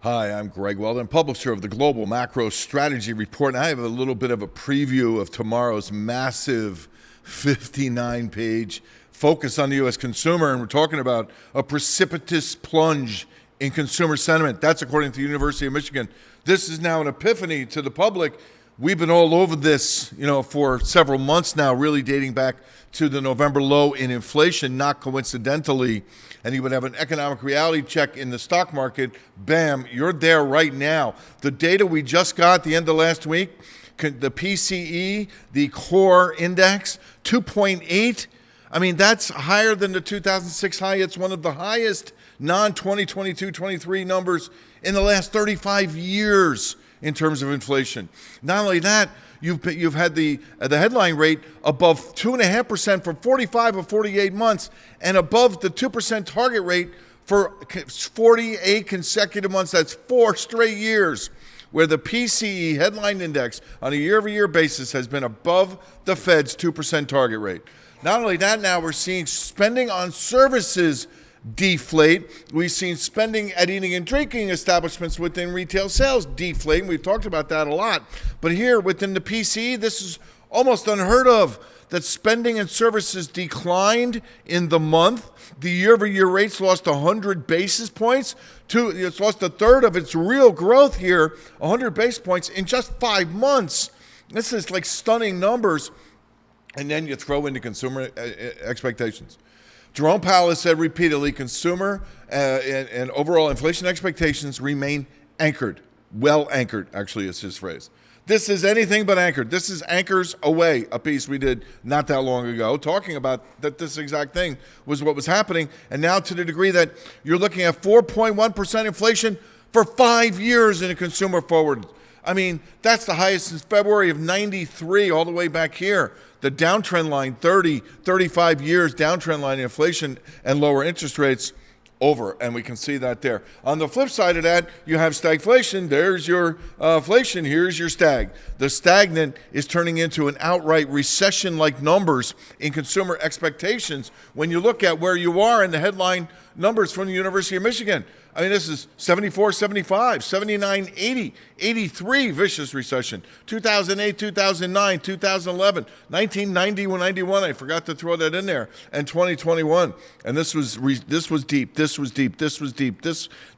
Hi, I'm Greg Weldon, publisher of the Global Macro Strategy Report, and I have a little bit of a preview of tomorrow's massive 59-page focus on the U.S. consumer, and we're talking about a precipitous plunge in consumer sentiment. That's according to the University of Michigan. This is now an epiphany to the public. We've been all over this, for several months now, really dating back to the November low in inflation, not coincidentally. And you would have an economic reality check in the stock market. Bam, you're there right now. The data we just got at the end of last week, the PCE, the core index, 2.8. I mean, that's higher than the 2006 high. It's one of the highest non-2022-23 numbers in the last 35 years in terms of inflation. Not only that, you've had the headline rate above 2.5% for 45 of 48 months and above the 2% target rate for 48 consecutive months. That's 4 straight years where the PCE headline index on a year-over-year basis has been above the Fed's 2% target rate. Not only that, now we're seeing spending on services deflate. We've seen spending at eating and drinking establishments within retail sales deflate, and we've talked about that a lot. But here within the PCE, this is almost unheard of, that spending and services declined in the month. The year-over-year rates lost 100 basis points. It's lost a third of its real growth here, 100 basis points in just 5 months. This is like stunning numbers. And then you throw into consumer expectations. Jerome Powell has said repeatedly, consumer and overall inflation expectations remain anchored. Well anchored, actually, is his phrase. This is anything but anchored. This is Anchors Away, a piece we did not that long ago, talking about that this exact thing was what was happening. And now to the degree that you're looking at 4.1% inflation for 5 years in a consumer forward. I mean, that's the highest since February of 93, all the way back here. The downtrend line, 30, 35 years downtrend line in inflation and lower interest rates, over. And we can see that there. On the flip side of that, you have stagflation. There's your inflation. Here's your stag. The stagnant is turning into an outright recession-like numbers in consumer expectations when you look at where you are in the headline numbers from the University of Michigan. I mean, this is 74, 75, 79, 80, 83 vicious recession, 2008, 2009, 2011, 1990, 91, I forgot to throw that in there, and 2021. And this was deep, this was deep, this was deep.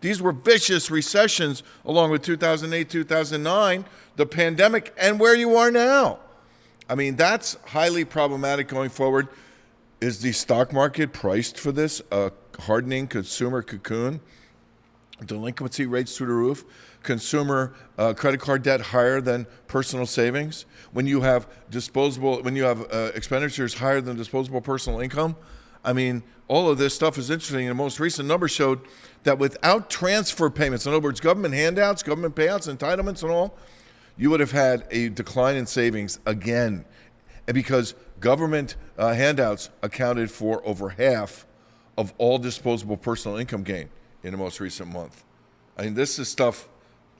These were vicious recessions along with 2008, 2009, the pandemic, and where you are now. I mean, that's highly problematic going forward. Is the stock market priced for this? A hardening consumer cocoon? Delinquency rates through the roof, consumer credit card debt higher than personal savings. When you have expenditures higher than disposable personal income, I mean, all of this stuff is interesting. And the most recent number showed that without transfer payments, in other words, government handouts, government payouts, entitlements, and all, you would have had a decline in savings again, and because government handouts accounted for over half of all disposable personal income gain in the most recent month. I mean, this is stuff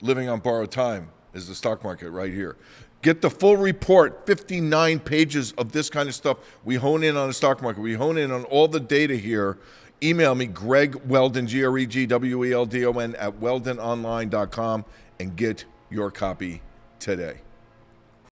living on borrowed time is the stock market right here. Get the full report, 59 pages of this kind of stuff. We hone in on the stock market. We hone in on all the data here. Email me, Greg Weldon, GregWeldon, @weldononline.com, and get your copy today.